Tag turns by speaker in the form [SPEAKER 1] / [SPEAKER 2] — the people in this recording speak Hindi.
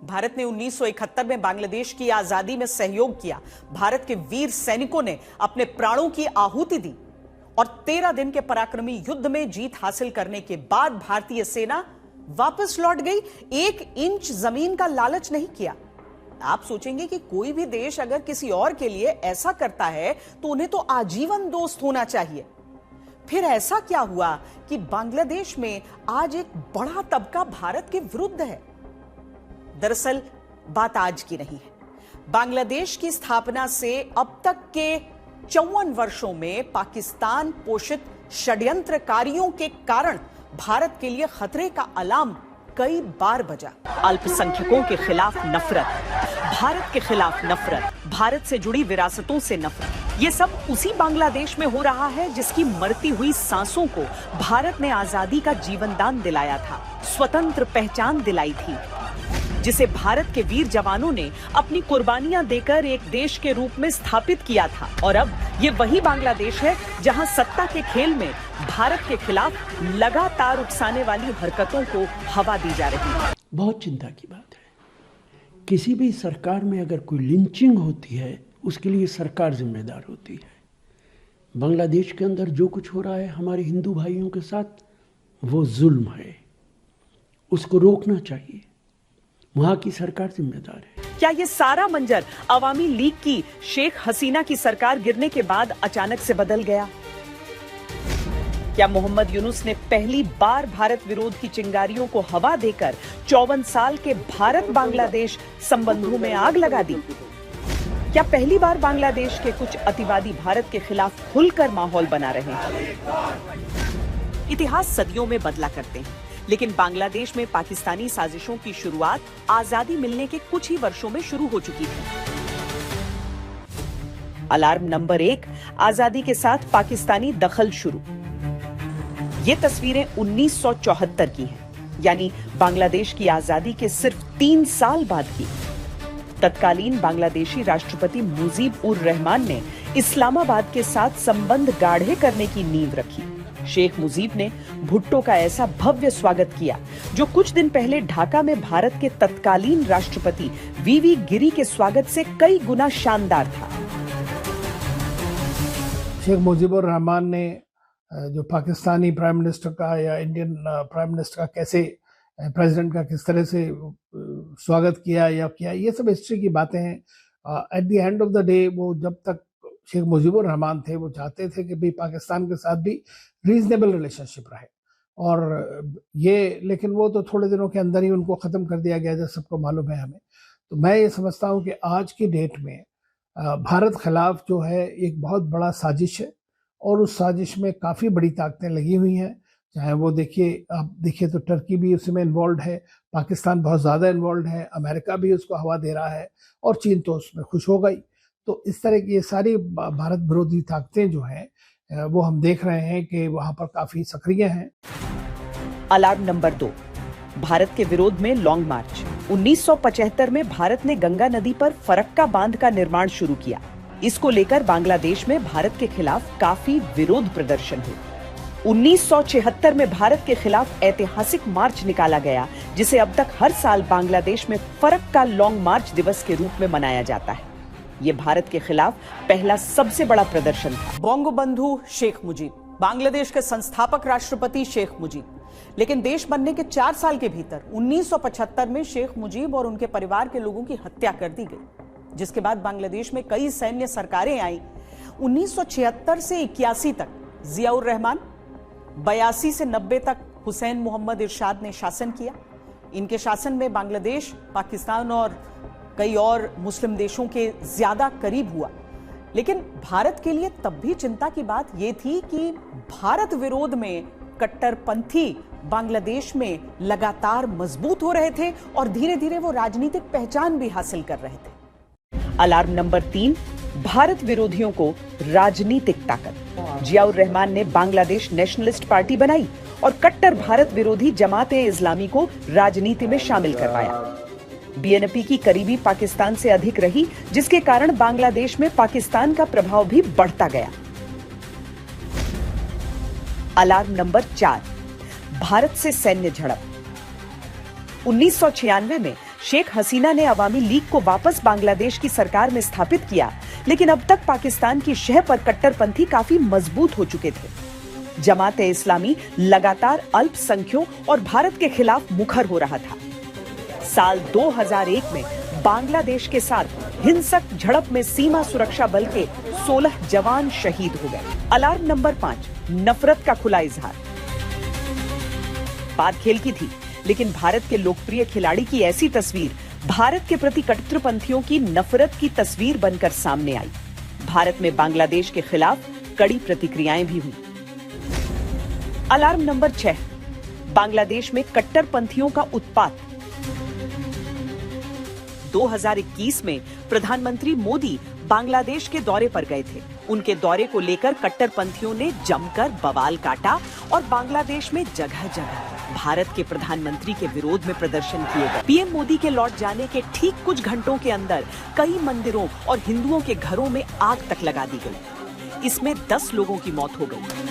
[SPEAKER 1] भारत ने 1971 में बांग्लादेश की आजादी में सहयोग किया। भारत के वीर सैनिकों ने अपने प्राणों की आहुति दी और 13 दिन के पराक्रमी युद्ध में जीत हासिल करने के बाद भारतीय सेना वापस लौट गई। 1 इंच जमीन का लालच नहीं किया। आप सोचेंगे कि कोई भी देश अगर किसी और के लिए ऐसा करता है तो उन्हें तो आजीवन दोस्त होना चाहिए। फिर ऐसा क्या हुआ कि बांग्लादेश में आज एक बड़ा तबका भारत के विरुद्ध है? दरअसल बात आज की नहीं है। बांग्लादेश की स्थापना से अब तक के 54 वर्षों में पाकिस्तान पोषित षड्यंत्रकारियों के कारण भारत के लिए खतरे का अलार्म कई बार बजा। अल्पसंख्यकों के खिलाफ नफरत, भारत के खिलाफ नफरत, भारत से जुड़ी विरासतों से नफरत, ये सब उसी बांग्लादेश में हो रहा है जिसकी मरती हुई सांसों को भारत ने आजादी का जीवनदान दिलाया था, स्वतंत्र पहचान दिलाई थी, जिसे भारत के वीर जवानों ने अपनी कुर्बानियां देकर एक देश के रूप में स्थापित किया था। और अब ये वही बांग्लादेश है जहां सत्ता के खेल में भारत के खिलाफ लगातार उकसाने वाली हरकतों को हवा दी जा रही है।
[SPEAKER 2] बहुत चिंता की बात है। किसी भी सरकार में अगर कोई लिंचिंग होती है, उसके लिए सरकार जिम्मेदार होती है। बांग्लादेश के अंदर जो कुछ हो रहा है हमारे हिंदू भाइयों के साथ, वो जुल्म है, उसको रोकना चाहिए। वहां की सरकार जिम्मेदार है।
[SPEAKER 1] क्या ये सारा मंजर अवामी लीग की शेख हसीना की सरकार गिरने के बाद अचानक से बदल गया? क्या मोहम्मद यूनुस ने पहली बार भारत विरोध की चिंगारियों को हवा देकर 54 साल के भारत बांग्लादेश संबंधों में आग लगा दी? क्या पहली बार बांग्लादेश के कुछ अतिवादी भारत के खिलाफ खुलकर माहौल बना रहे हैं? इतिहास सदियों में बदला करते हैं, लेकिन बांग्लादेश में पाकिस्तानी साजिशों की शुरुआत आजादी मिलने के कुछ ही वर्षों में शुरू हो चुकी थी। अलार्म नंबर 1, आजादी के साथ पाकिस्तानी दखल शुरू। ये तस्वीरें 1974 की हैं, यानी बांग्लादेश की आजादी के सिर्फ 3 साल बाद की। तत्कालीन बांग्लादेशी राष्ट्रपति मुजीब उर रहमान ने इस्लामाबाद के साथ संबंध गाढ़े करने की नींव रखी। शेख मुजीब ने भुट्टो का ऐसा भव्य स्वागत किया जो कुछ दिन पहले ढाका में भारत के तत्कालीन राष्ट्रपति वीवी गिरी के स्वागत से कई गुना शानदार था।
[SPEAKER 3] शेख मुजीबुर रहमान ने जो पाकिस्तानी प्राइम मिनिस्टर का या इंडियन प्राइम मिनिस्टर का कैसे, प्रेसिडेंट का किस तरह से स्वागत किया या किया, ये सब हिस्ट्री की बातें हैं। At the end of the day वो जब तक शेख मुजीबुर रहमान थे वो चाहते थे कि भाई पाकिस्तान के साथ भी रीजनेबल रिलेशनशिप रहे, और ये, लेकिन वो तो थोड़े दिनों के अंदर ही उनको ख़त्म कर दिया गया, जैसे सबको मालूम है हमें। तो मैं ये समझता हूँ कि आज की डेट में भारत खिलाफ जो है एक बहुत बड़ा साजिश है, और उस साजिश में काफ़ी बड़ी ताकतें लगी हुई हैं। चाहे वो देखिए, आप देखिए तो टर्की भी उसमें इन्वॉल्व है, पाकिस्तान बहुत ज़्यादा इन्वॉल्व है, अमेरिका भी उसको हवा दे रहा है, और चीन तो उसमें खुश हो गई। तो इस तरह की ये सारी भारत विरोधी ताकतें जो हैं वो हम देख रहे हैं कि वहाँ पर काफ़ी सक्रिय हैं।
[SPEAKER 1] अलार्म नंबर 2, भारत के विरोध में लॉन्ग मार्च। 1975 में भारत ने गंगा नदी पर फरक्का बांध का निर्माण शुरू किया। इसको लेकर बांग्लादेश में भारत के खिलाफ काफी विरोध प्रदर्शन हुए। 1976 में भारत के खिलाफ ऐतिहासिक मार्च निकाला गया, जिसे अब तक हर साल बांग्लादेश में फरक्का लॉन्ग मार्च दिवस के रूप में मनाया जाता है। ये भारत के खिलाफ पहला सबसे बड़ा प्रदर्शन था। बंगबंधु शेख मुजीब, बांग्लादेश के संस्थापक राष्ट्रपति शेख मुजीब, लेकिन देश बनने के 4 साल के भीतर 1975 में शेख मुजीब और उनके परिवार के लोगों की हत्या कर दी गई, जिसके बाद बांग्लादेश में कई सैन्य सरकारें आई। 1976 से 81 तक जियाउर रहमान, 82 से 90 तक हुसैन मोहम्मद इरशाद ने शासन किया। इनके शासन में बांग्लादेश पाकिस्तान और कई और मुस्लिम देशों के ज्यादा करीब हुआ। लेकिन भारत के लिए तब भी चिंता की बात यह थी कि भारत विरोध में कट्टरपंथी बांग्लादेश में लगातार मजबूत हो रहे थे और धीरे धीरे वो राजनीतिक पहचान भी हासिल कर रहे थे। अलार्म नंबर 3, भारत विरोधियों को राजनीतिक ताकत। जियाउर रहमान ने बांग्लादेश नेशनलिस्ट पार्टी बनाई और कट्टर भारत विरोधी जमाते इस्लामी को राजनीति में शामिल करवाया। बीएनपी की करीबी पाकिस्तान से अधिक रही, जिसके कारण बांग्लादेश में पाकिस्तान का प्रभाव भी बढ़ता गया। अलार्म नंबर 4, भारत से सैन्य झड़प। 1996 में शेख हसीना ने अवामी लीग को वापस बांग्लादेश की सरकार में स्थापित किया, लेकिन अब तक पाकिस्तान की शह पर कट्टरपंथी काफी मजबूत हो चुके थे। जमात-ए-इस्लामी लगातार अल्पसंख्यों और भारत के खिलाफ मुखर हो रहा था। साल 2001 में बांग्लादेश के साथ हिंसक झड़प में सीमा सुरक्षा बल के 16 जवान शहीद हो गए। अलार्म नंबर 5, नफरत का खुला इजहार। बात खेल की थी, लेकिन भारत के लोकप्रिय खिलाड़ी की ऐसी तस्वीर भारत के प्रति कट्टरपंथियों की नफरत की तस्वीर बनकर सामने आई। भारत में बांग्लादेश के खिलाफ कड़ी प्रतिक्रियाएं भी हुई। अलार्म नंबर 6, बांग्लादेश में कट्टरपंथियों का उत्पात। 2021 में प्रधानमंत्री मोदी बांग्लादेश के दौरे पर गए थे। उनके दौरे को लेकर कट्टरपंथियों ने जमकर बवाल काटा और बांग्लादेश में जगह जगह भारत के प्रधानमंत्री के विरोध में प्रदर्शन किए गए। पीएम मोदी के लौट जाने के ठीक कुछ घंटों के अंदर कई मंदिरों और हिंदुओं के घरों में आग तक लगा दी गई। इसमें 10 लोगों की मौत हो गई।